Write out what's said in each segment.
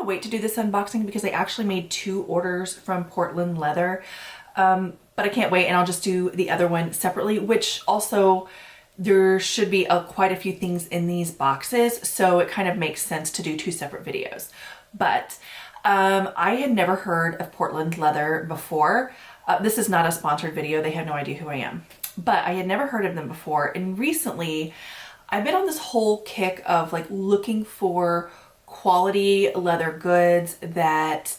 wait to do this unboxing because I actually made 2 orders from Portland Leather. But I can't wait, and I'll just do the other one separately, which also there should be quite a few things in these boxes, so it kind of makes sense to do 2 separate videos. But I had never heard of Portland Leather before. This is not a sponsored video. They have no idea who I am. But I had never heard of them before, and recently I've been on this whole kick of like looking for quality leather goods that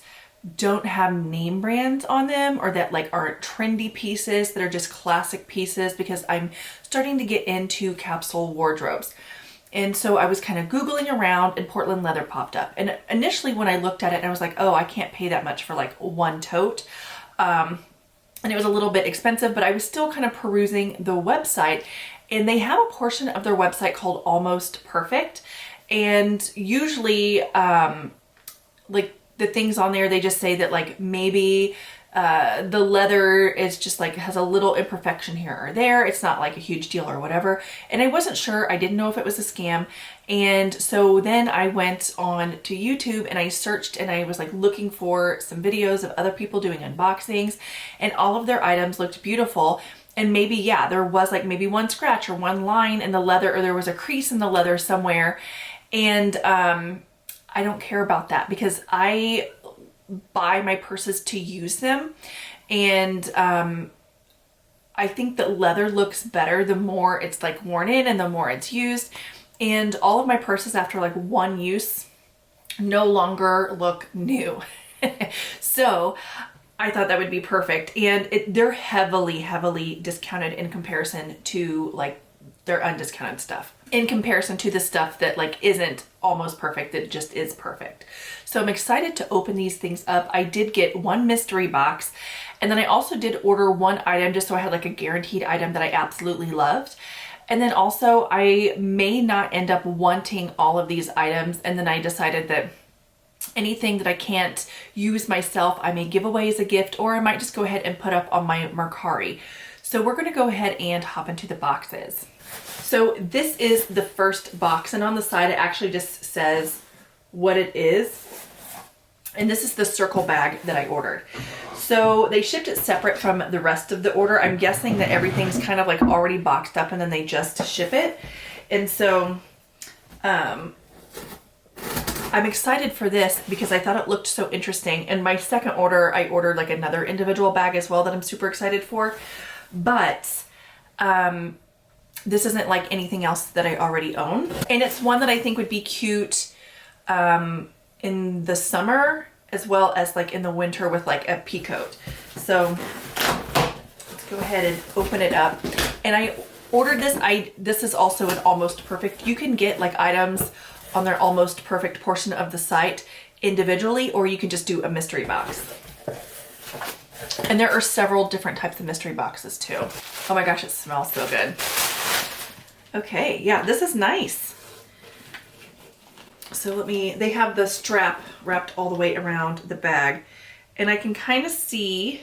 don't have name brands on them, or that like aren't trendy pieces, that are just classic pieces, because I'm starting to get into capsule wardrobes. And so I was kind of Googling around and Portland Leather popped up. And initially when I looked at it, I was like, oh, I can't pay that much for like 1 tote. And it was a little bit expensive, but I was still kind of perusing the website, and they have a portion of their website called Almost Perfect. And usually, like the things on there, they just say that like maybe the leather is just like has a little imperfection here or there. It's not like a huge deal or whatever. And I wasn't sure. I didn't know if it was a scam. And so then I went on to YouTube and I searched, and I was like looking for some videos of other people doing unboxings, and all of their items looked beautiful. And maybe, yeah, there was like maybe 1 scratch or 1 line in the leather, or there was a crease in the leather somewhere. And I don't care about that, because I buy my purses to use them. And I think that leather looks better the more it's like worn in and the more it's used. And all of my purses after like 1 use no longer look new. So I thought that would be perfect. And they're heavily discounted in comparison to like their undiscounted stuff, in comparison to the stuff that like isn't almost perfect, that just is perfect. So I'm excited to open these things up. I did get 1 mystery box, and then I also did order 1 item just so I had like a guaranteed item that I absolutely loved. And then also I may not end up wanting all of these items, and then I decided that anything that I can't use myself, I may give away as a gift, or I might just go ahead and put up on my Mercari. So we're gonna go ahead and hop into the boxes. So this is the first box, and on the side it actually just says what it is. And this is the circle bag that I ordered. So they shipped it separate from the rest of the order. I'm guessing that everything's kind of like already boxed up and then they just ship it. And so I'm excited for this because I thought it looked so interesting. And my second order, I ordered like another individual bag as well that I'm super excited for. But this isn't like anything else that I already own. And it's one that I think would be cute in the summer as well as like in the winter with like a pea coat. So let's go ahead and open it up. And I ordered this. This is also an Almost Perfect. You can get like items on their Almost Perfect portion of the site individually, or you can just do a mystery box. And there are several different types of mystery boxes too. Oh my gosh, it smells so good. Okay, yeah, this is nice. So they have the strap wrapped all the way around the bag, and I can kind of see,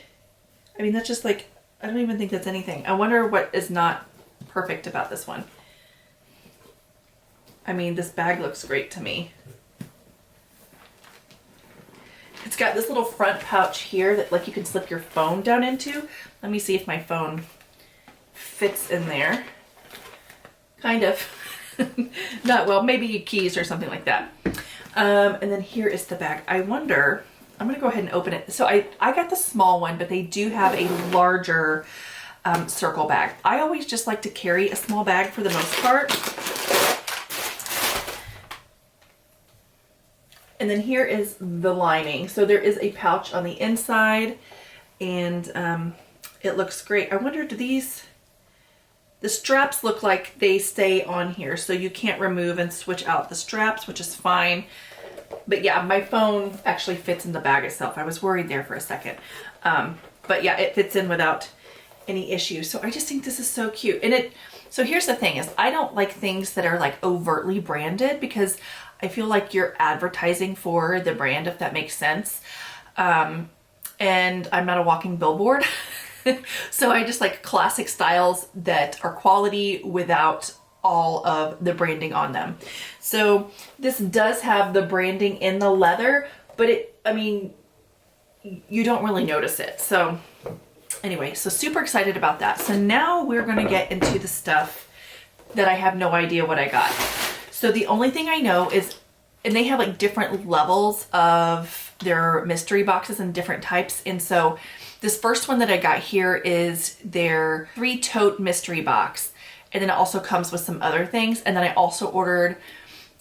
I mean, that's just like, I don't even think that's anything. I wonder what is not perfect about this one. I mean, this bag looks great to me. It's got this little front pouch here that like you can slip your phone down into. Let me see if my phone fits in there. Kind of. Not well, maybe keys or something like that. And then here is the bag. I wonder, I'm gonna go ahead and open it. So I got the small one, but they do have a larger circle bag. I always just like to carry a small bag for the most part. And then here is the lining. So there is a pouch on the inside, and it looks great. I wonder, the straps look like they stay on here, so you can't remove and switch out the straps, which is fine. But yeah, my phone actually fits in the bag itself. I was worried there for a second. But yeah, it fits in without any issues. So I just think this is so cute. And so here's the thing is, I don't like things that are like overtly branded, because I feel like you're advertising for the brand, if that makes sense. And I'm not a walking billboard. So I just like classic styles that are quality without all of the branding on them. So this does have the branding in the leather, but I mean, you don't really notice it. So anyway, so super excited about that. So now we're gonna get into the stuff that I have no idea what I got. So the only thing I know is, and they have like different levels of their mystery boxes and different types. And so this first one that I got here is their 3-tote mystery box. And then it also comes with some other things. And then I also ordered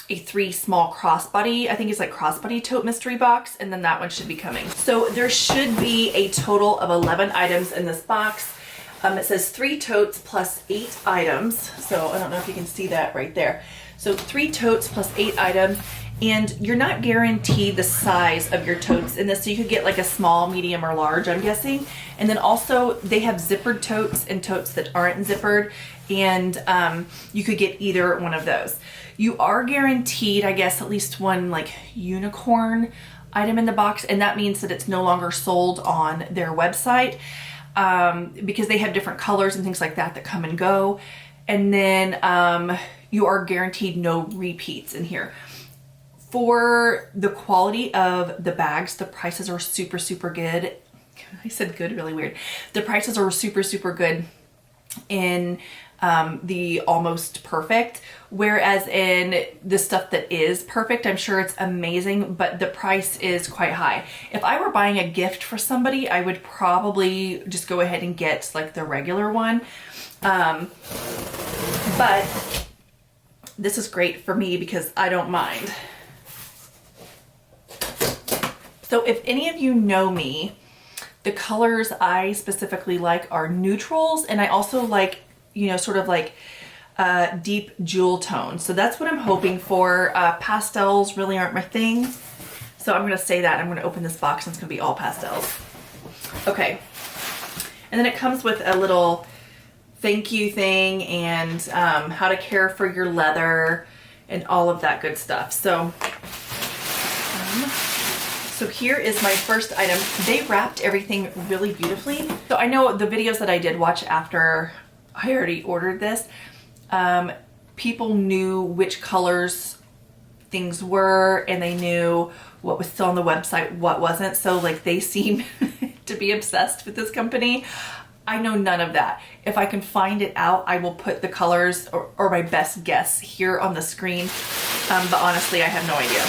a 3 small crossbody, I think it's like crossbody tote mystery box. And then that one should be coming. So there should be a total of 11 items in this box. It says 3 totes plus 8 items. So I don't know if you can see that right there. So 3 totes plus 8 items. And you're not guaranteed the size of your totes in this. So you could get like a small, medium, or large, I'm guessing. And then also they have zippered totes and totes that aren't zippered. And you could get either one of those. You are guaranteed, I guess, at least one like unicorn item in the box. And that means that it's no longer sold on their website because they have different colors and things like that that come and go. And then you are guaranteed no repeats in here. For the quality of the bags, the prices are super, super good. I said good really weird. The prices are super, super good in the almost perfect, whereas in the stuff that is perfect, I'm sure it's amazing, but the price is quite high. If I were buying a gift for somebody, I would probably just go ahead and get like the regular one. But this is great for me because I don't mind. So if any of you know me, the colors I specifically like are neutrals, and I also like, you know, sort of like deep jewel tones. So that's what I'm hoping for. Pastels really aren't my thing. So I'm gonna say that. I'm gonna open this box and it's gonna be all pastels. Okay. And then it comes with a little thank you thing and how to care for your leather and all of that good stuff. So here is my first item. They wrapped everything really beautifully. So I know the videos that I did watch after I already ordered this, people knew which colors things were and they knew what was still on the website, what wasn't. So like they seem to be obsessed with this company. I know none of that. If I can find it out, I will put the colors or my best guess here on the screen. But honestly, I have no idea.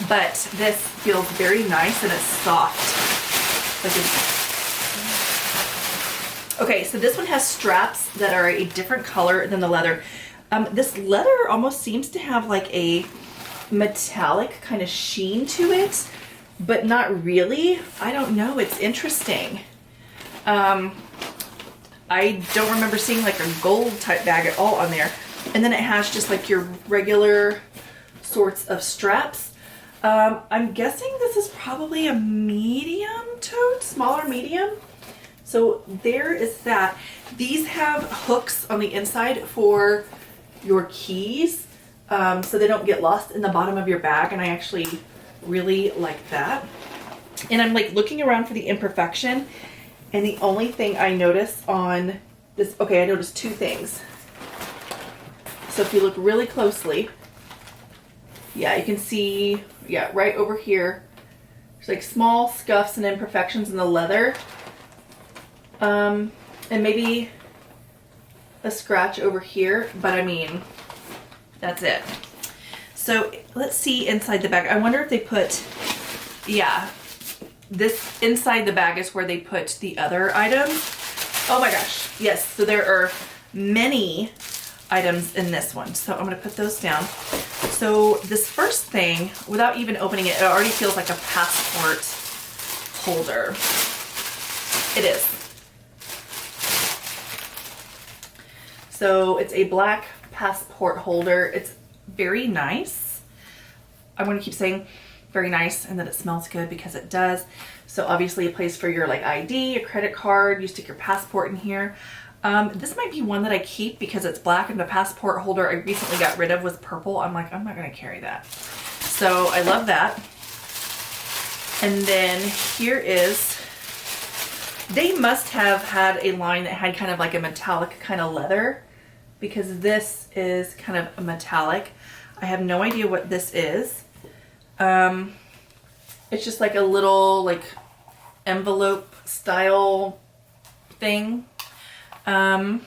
But this feels very nice and it's soft. Okay, so this one has straps that are a different color than the leather. This leather almost seems to have like a metallic kind of sheen to it, but not really. I don't know, it's interesting. I don't remember seeing like a gold type bag at all on there. And then it has just like your regular sorts of straps. I'm guessing this is probably a medium tote, smaller medium. So there is that. These have hooks on the inside for your keys, so they don't get lost in the bottom of your bag. And I actually really like that. And I'm like looking around for the imperfection. And the only thing I notice on this, okay, I noticed 2 things. So if you look really closely, yeah, you can see, yeah, right over here, there's like small scuffs and imperfections in the leather. And maybe a scratch over here, but I mean, that's it. So let's see inside the bag. I wonder if they put, yeah, this inside the bag is where they put the other items. Oh my gosh, yes, so there are many items in this one. So I'm gonna put those down. So this first thing, without even opening it, it already feels like a passport holder. It is. So it's a black passport holder. It's very nice. I'm gonna keep saying very nice and that it smells good because it does. So obviously a place for your like ID, a credit card, you stick your passport in here. This might be one that I keep because it's black, and the passport holder I recently got rid of was purple. I'm like, I'm not gonna carry that. So I love that. And then here is, they must have had a line that had kind of like a metallic kind of leather because this is kind of a metallic. I have no idea what this is. It's just like a little like envelope style thing. I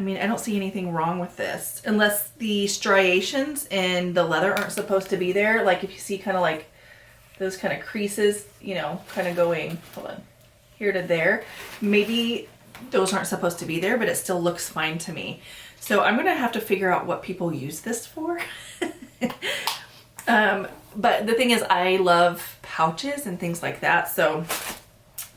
mean, I don't see anything wrong with this unless the striations in the leather aren't supposed to be there. Like if you see kind of like those kind of creases, you know, kind of going, hold on, here to there. Maybe those aren't supposed to be there, but it still looks fine to me. So I'm gonna have to figure out what people use this for. But the thing is, I love pouches and things like that. So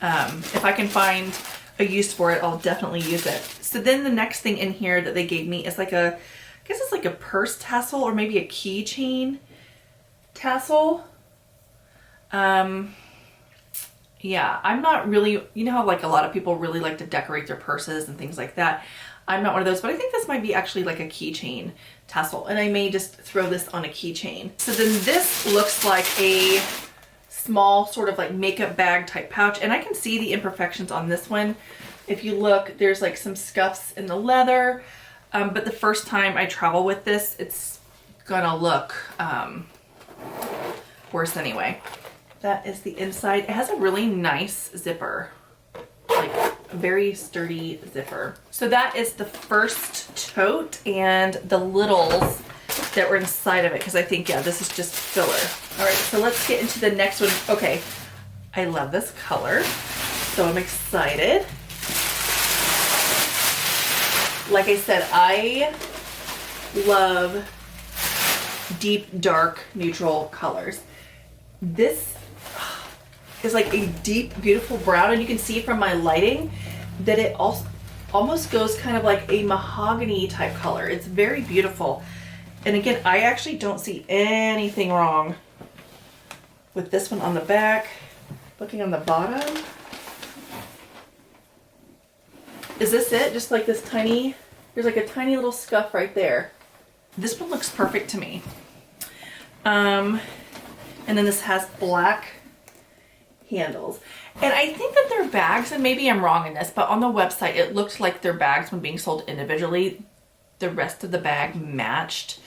if I can find a use for it, I'll definitely use it. So then the next thing in here that they gave me is like a, I guess it's like a purse tassel or maybe a keychain tassel. Yeah, I'm not really, you know how like a lot of people really like to decorate their purses and things like that. I'm not one of those, but I think this might be actually like a keychain tassel, and I may just throw this on a keychain. So then this looks like a small sort of like makeup bag type pouch, and I can see the imperfections on this one. If you look, there's like some scuffs in the leather, but the first time I travel with this, it's gonna look worse anyway. That is the inside. It has a really nice zipper, like a very sturdy zipper. So that is the first tote and the littles that were inside of it, because I think, yeah, this is just filler. All right, so let's get into the next one. Okay, I love this color, so I'm excited. Like I said, I love deep, dark, neutral colors. This is like a deep, beautiful brown, and you can see from my lighting that it also almost goes kind of like a mahogany type color. It's very beautiful. And again, I actually don't see anything wrong with this one on the back. Looking on the bottom. Is this it? Just like this tiny, there's like a tiny little scuff right there. This one looks perfect to me. And then this has black handles. And I think that their bags, and maybe I'm wrong in this, but on the website it looked like their bags when being sold individually, the rest of the bag matched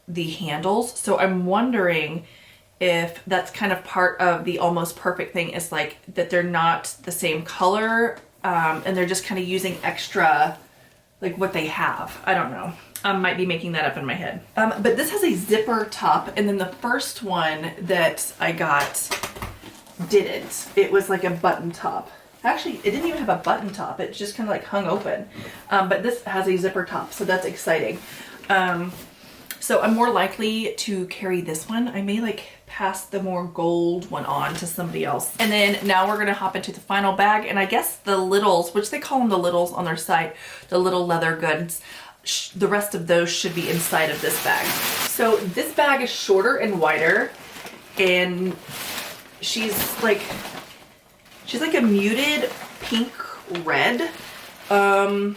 the handles. So I'm wondering if that's kind of part of the almost perfect thing, is like that they're not the same color, and they're just kind of using extra, like what they have. I don't know. I might be making that up in my head. But this has a zipper top, and then the first one that I got didn't. It was like a button top. Actually, it didn't even have a button top. It just kind of like hung open. But this has a zipper top, so that's exciting. So I'm more likely to carry this one. I may like pass the more gold one on to somebody else. And then now we're gonna hop into the final bag, and I guess the littles, which they call them the littles on their site, the little leather goods, the rest of those should be inside of this bag. So this bag is shorter and wider, and she's like a muted pink red. I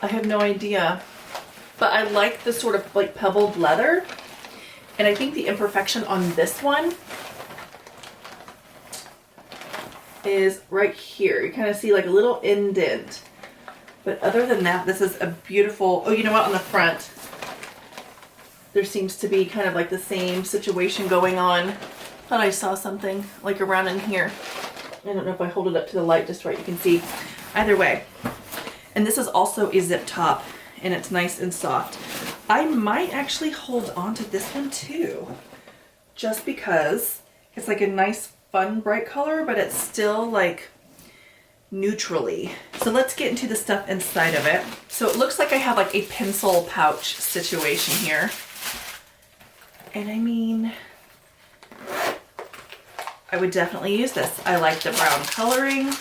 have no idea, but I like the sort of like pebbled leather, and I think the imperfection on this one is right here. You kind of see like a little indent, but other than that, this is a beautiful, oh, you know what, on the front there seems to be kind of like the same situation going on. Thought I saw something like around in here. I don't know if I hold it up to the light just right, you can see. Either way. And this is also a zip top, and it's nice and soft. I might actually hold on to this one too, just because it's like a nice fun bright color, but it's still like neutrally. So let's get into the stuff inside of it. So it looks like I have like a pencil pouch situation here. And I mean, I would definitely use this. I like the brown coloring.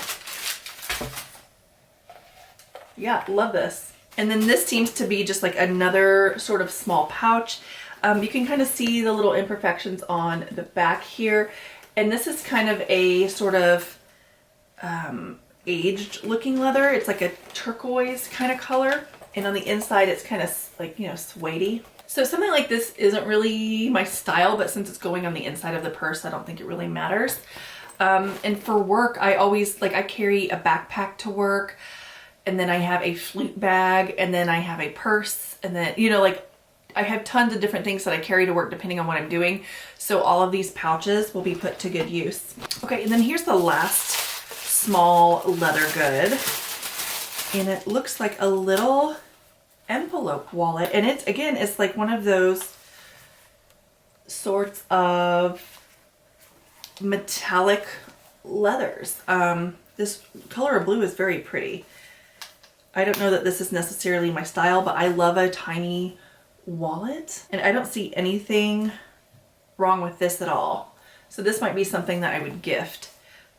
Yeah, love this. And then this seems to be just like another sort of small pouch. You can kind of see the little imperfections on the back here. And this is kind of a sort of aged looking leather. It's like a turquoise kind of color. And on the inside, it's kind of like, you know, suede-y. So something like this isn't really my style, but since it's going on the inside of the purse, I don't think it really matters. And for work, I always, like, I carry a backpack to work, and then I have a flute bag, and then I have a purse, and then, you know, like I have tons of different things that I carry to work depending on what I'm doing. So all of these pouches will be put to good use. Okay, and then here's the last small leather good. And it looks like a little envelope wallet. And it's, again, it's like one of those sorts of metallic leathers. This color of blue is very pretty. I don't know that this is necessarily my style, but I love a tiny wallet. And I don't see anything wrong with this at all. So this might be something that I would gift.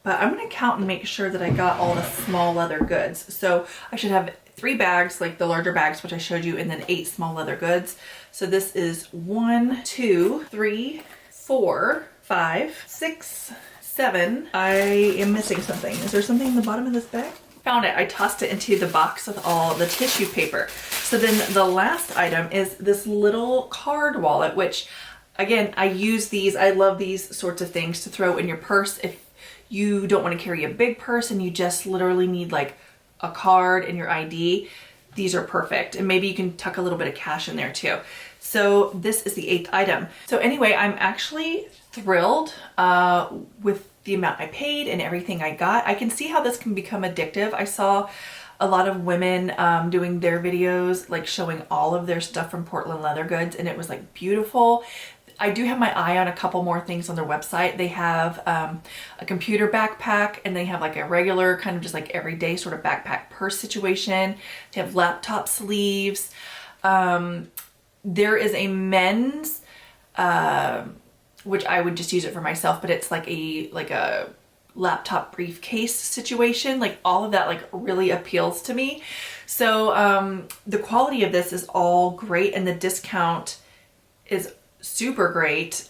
But I'm going to count and make sure that I got all the small leather goods. So I should have 3 bags, like the larger bags, which I showed you, and then 8 small leather goods. So this is 1, 2, 3, 4, 5, 6, 7. I am missing something. Is there something in the bottom of this bag? Found it. I tossed it into the box with all the tissue paper. So then the last item is this little card wallet, which, again, I use these. I love these sorts of things to throw in your purse if you don't want to carry a big purse and you just literally need like a card and your ID. These are perfect. And maybe you can tuck a little bit of cash in there too. So this is the 8th item. So anyway, I'm actually thrilled with the amount I paid and everything I got. I can see how this can become addictive. I saw a lot of women doing their videos, like showing all of their stuff from Portland Leather Goods, and it was like beautiful. I do have my eye on a couple more things on their website. They have a computer backpack, and they have like a regular kind of just like everyday sort of backpack purse situation. They have laptop sleeves. There is a men's, which I would just use it for myself, but it's like a laptop briefcase situation. Like all of that like really appeals to me. So the quality of this is all great, and the discount is super great.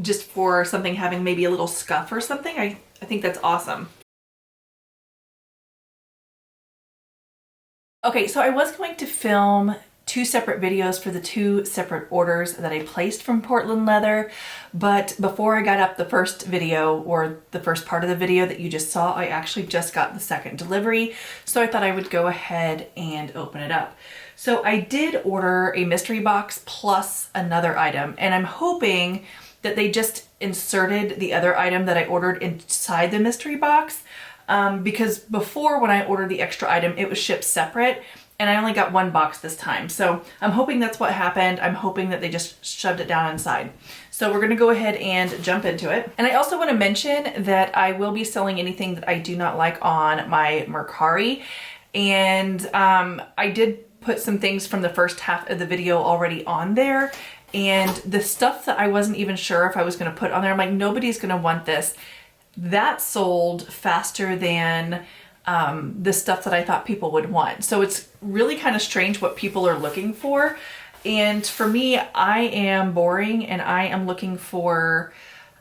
Just for something having maybe a little scuff or something. I think that's awesome. Okay, so I was going to film 2 separate videos for the 2 separate orders that I placed from Portland Leather, but before I got up the first video, or the first part of the video that you just saw, I actually just got the second delivery, so I thought I would go ahead and open it up. So I did order a mystery box plus another item, and I'm hoping that they just inserted the other item that I ordered inside the mystery box, because before, when I ordered the extra item, it was shipped separate, and I only got 1 box this time. So I'm hoping that's what happened. I'm hoping that they just shoved it down inside. So we're gonna go ahead and jump into it. And I also wanna mention that I will be selling anything that I do not like on my Mercari. And I did put some things from the first half of the video already on there. And the stuff that I wasn't even sure if I was gonna put on there, I'm like, nobody's gonna want this. That sold faster than the stuff that I thought people would want. So it's really kind of strange what people are looking for. And for me, I am boring, and I am looking for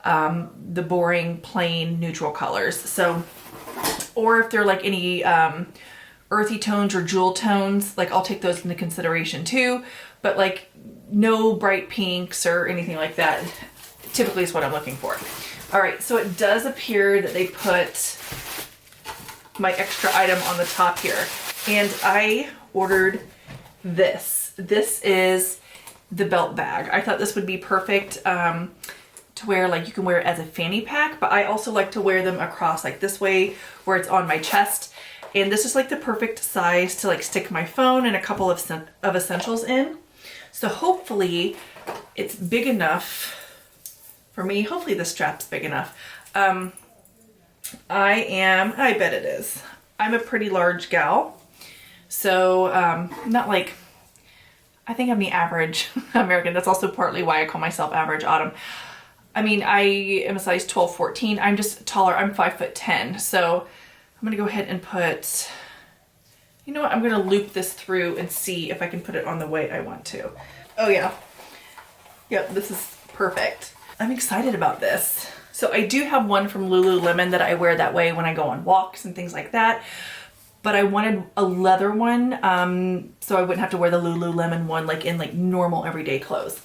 the boring, plain, neutral colors. So, or if they're like any earthy tones or jewel tones, like I'll take those into consideration too. But like no bright pinks or anything like that typically is what I'm looking for. All right, so it does appear that they put my extra item on the top here, and I ordered this. This is the belt bag. I thought this would be perfect to wear, like you can wear it as a fanny pack, but I also like to wear them across like this way where it's on my chest. And this is like the perfect size to like stick my phone and a couple of essentials in. So hopefully it's big enough for me. Hopefully the strap's big enough. I bet it is. I'm a pretty large gal. So, not like, I think I'm the average American. That's also partly why I call myself Average Autumn. I mean, I am a size 12, 14. I'm just taller. I'm 5'10". So I'm gonna go ahead and put, you know what? I'm gonna loop this through and see if I can put it on the way I want to. Oh yeah. Yep, this is perfect. I'm excited about this. So I do have one from Lululemon that I wear that way when I go on walks and things like that. But I wanted a leather one, so I wouldn't have to wear the Lululemon one like in like normal everyday clothes.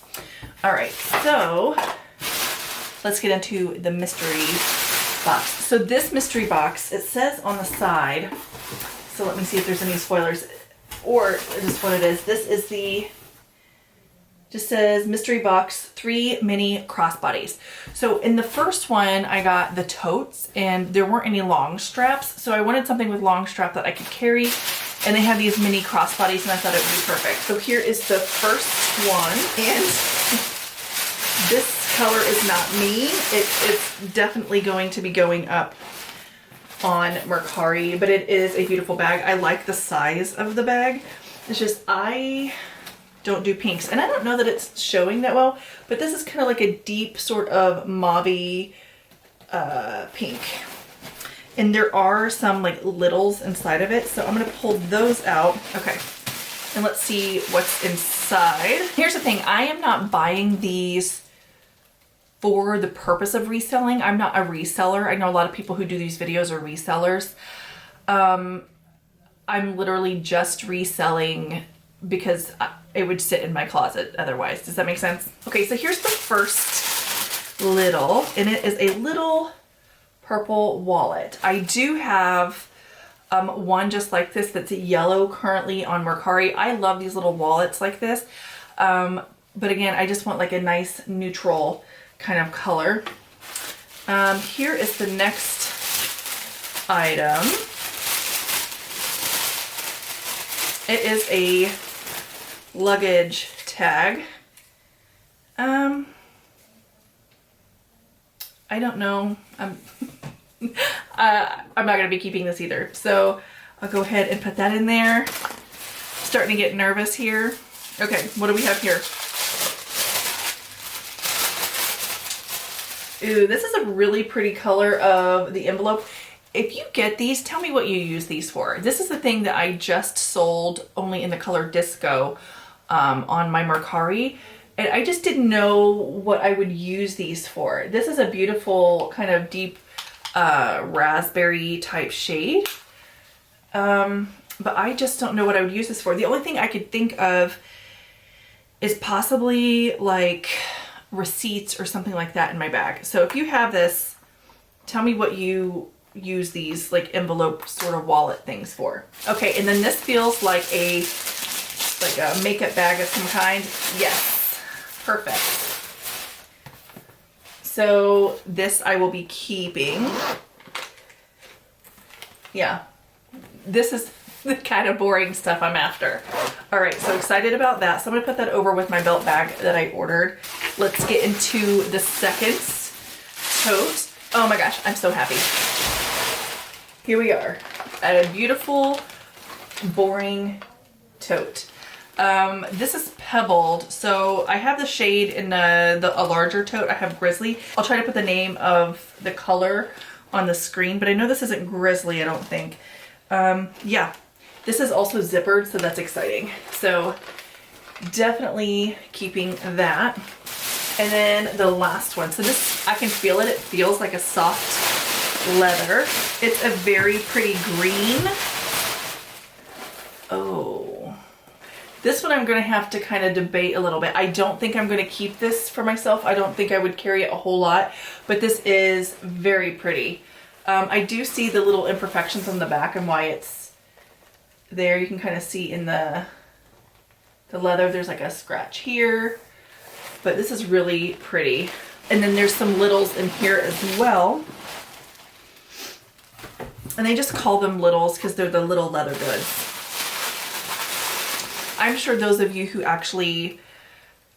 All right, so let's get into the mystery box. So this mystery box, it says on the side So let me see if there's any spoilers or just what it is. This is the, just says mystery box 3 mini crossbodies. So in the first one, I got the totes and there weren't any long straps. So I wanted something with long strap that I could carry. And they have these mini crossbodies and I thought it would be perfect. So here is the first one. And this color is not me. It's definitely going to be going up on Mercari, but it is a beautiful bag. I like the size of the bag. It's just, I don't do pinks. And I don't know that it's showing that well, but this is kind of like a deep sort of mauve-y pink. And there are some like littles inside of it. So I'm gonna pull those out. Okay, and let's see what's inside. Here's the thing, I am not buying these for the purpose of reselling. I'm not a reseller. I know a lot of people who do these videos are resellers. I'm literally just reselling because it would sit in my closet otherwise. Does that make sense? Okay, so here's the first little, and it is a little purple wallet. I do have one just like this that's yellow currently on Mercari. I love these little wallets like this. But again, I just want like a nice neutral kind of color. Here is the next item. It is a luggage tag. I don't know. I'm not gonna be keeping this either. So I'll go ahead and put that in there. Starting to get nervous here. Okay, what do we have here? Ooh, this is a really pretty color of the envelope. If you get these, tell me what you use these for. This is the thing that I just sold only in the color Disco on my Mercari. And I just didn't know what I would use these for. This is a beautiful kind of deep raspberry type shade. But I just don't know what I would use this for. The only thing I could think of is possibly like receipts or something like that in my bag. So if you have this, tell me what you use these like envelope sort of wallet things for. Okay, and then this feels like a makeup bag of some kind. Yes, perfect. So this I will be keeping. Yeah, this is the kind of boring stuff I'm after. All right, so excited about that. So I'm gonna put that over with my belt bag that I ordered. Let's get into the second tote. Oh my gosh, I'm so happy. Here we are at a beautiful, boring tote. This is pebbled, so I have the shade in a larger tote. I have Grizzly. I'll try to put the name of the color on the screen, but I know this isn't Grizzly, I don't think. Yeah, this is also zippered, so that's exciting. So definitely keeping that. And then the last one. So this, I can feel it. It feels like a soft leather. It's a very pretty green. Oh. This one I'm going to have to kind of debate a little bit. I don't think I'm going to keep this for myself. I don't think I would carry it a whole lot, but this is very pretty. I do see the little imperfections on the back and why it's there. You can kind of see in the leather, there's like a scratch here, but this is really pretty. And then there's some littles in here as well. And they just call them littles because they're the little leather goods. I'm sure those of you who actually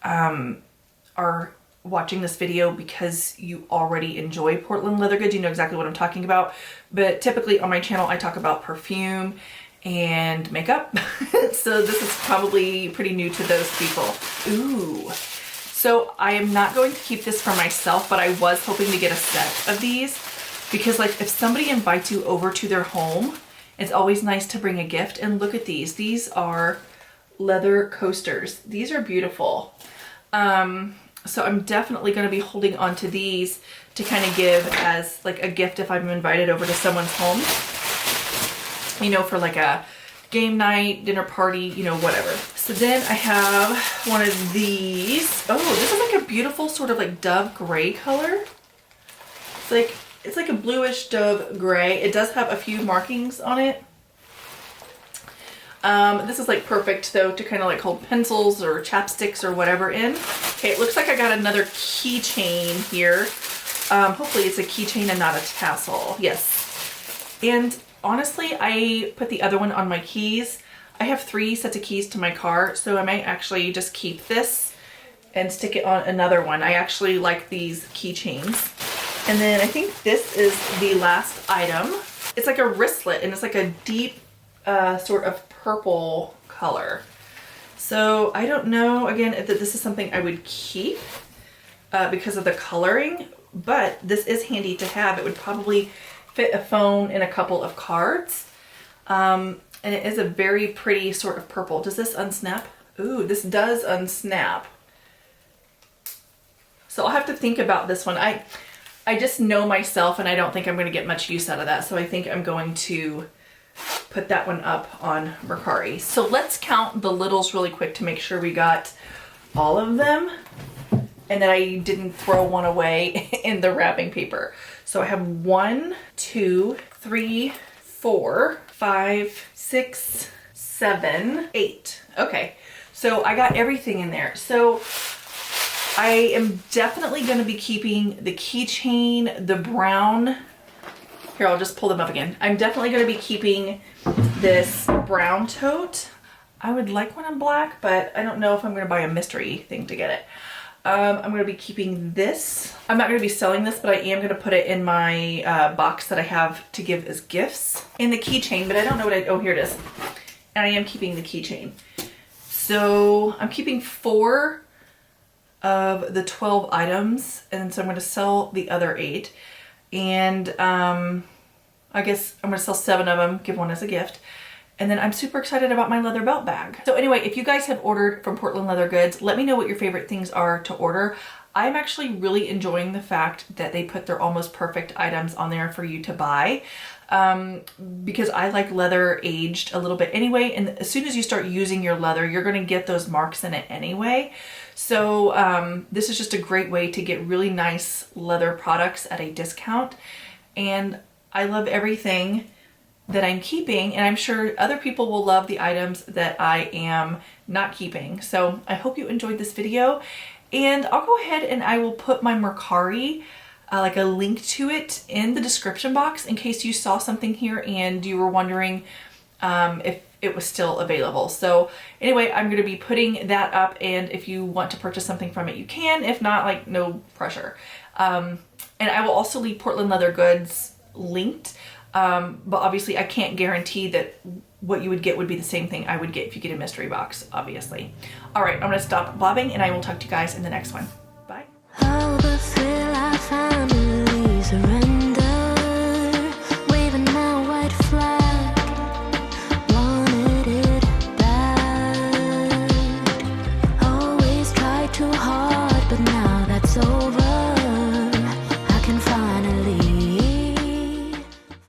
are watching this video because you already enjoy Portland leather goods, you know exactly what I'm talking about. But typically on my channel, I talk about perfume and makeup. So this is probably pretty new to those people. Ooh. So I am not going to keep this for myself, but I was hoping to get a set of these because like if somebody invites you over to their home, it's always nice to bring a gift. And look at these. These are leather coasters. These are beautiful. So I'm definitely going to be holding on to these to kind of give as like a gift if I'm invited over to someone's home, you know, for like a game night, dinner party, you know, whatever. So then I have one of these. Oh, this is like a beautiful sort of like dove gray color. It's like a bluish dove gray. It does have a few markings on it. This is like perfect though to kind of like hold pencils or chapsticks or whatever in. Okay, it looks like I got another keychain here. Hopefully it's a keychain and not a tassel. Yes. And honestly, I put the other one on my keys. I have 3 sets of keys to my car, so I might actually just keep this and stick it on another one. I actually like these keychains. And then I think this is the last item. It's like a wristlet and it's like a deep sort of purple color. So I don't know, again, if this is something I would keep because of the coloring, but this is handy to have. It would probably fit a phone and a couple of cards. And it is a very pretty sort of purple. Does this unsnap? Ooh, this does unsnap. So I'll have to think about this one. I just know myself and I don't think I'm going to get much use out of that. So I think I'm going to put that one up on Mercari. So let's count the littles really quick to make sure we got all of them and that I didn't throw one away in the wrapping paper. So I have 1, 2, 3, 4, 5, 6, 7, 8. Okay, so I got everything in there. So I am definitely going to be keeping the keychain, the brown. Here, I'll just pull them up again. I'm definitely going to be keeping this brown tote. I would like one in black, but I don't know if I'm going to buy a mystery thing to get it. I'm going to be keeping this. I'm not going to be selling this, but I am going to put it in my box that I have to give as gifts. In the keychain, but I don't know what oh, here it is. And I am keeping the keychain. So I'm keeping 4 of the 12 items, and so I'm going to sell the other 8. And I guess I'm going to sell 7 of them, give one as a gift. And then I'm super excited about my leather belt bag. So anyway, if you guys have ordered from Portland Leather Goods, let me know what your favorite things are to order. I'm actually really enjoying the fact that they put their almost perfect items on there for you to buy. Because I like leather aged a little bit anyway. And as soon as you start using your leather, you're going to get those marks in it anyway. So this is just a great way to get really nice leather products at a discount. And I love everything that I'm keeping, and I'm sure other people will love the items that I am not keeping. So I hope you enjoyed this video, and I'll go ahead and I will put my Mercari, like a link to it in the description box in case you saw something here and you were wondering if it was still available. So anyway, I'm going to be putting that up, and if you want to purchase something from it, you can. If not, like, no pressure. And I will also leave Portland Leather Goods linked. But obviously I can't guarantee that what you would get would be the same thing I would get if you get a mystery box, obviously. All right, I'm going to stop blabbing and I will talk to you guys in the next one. Bye.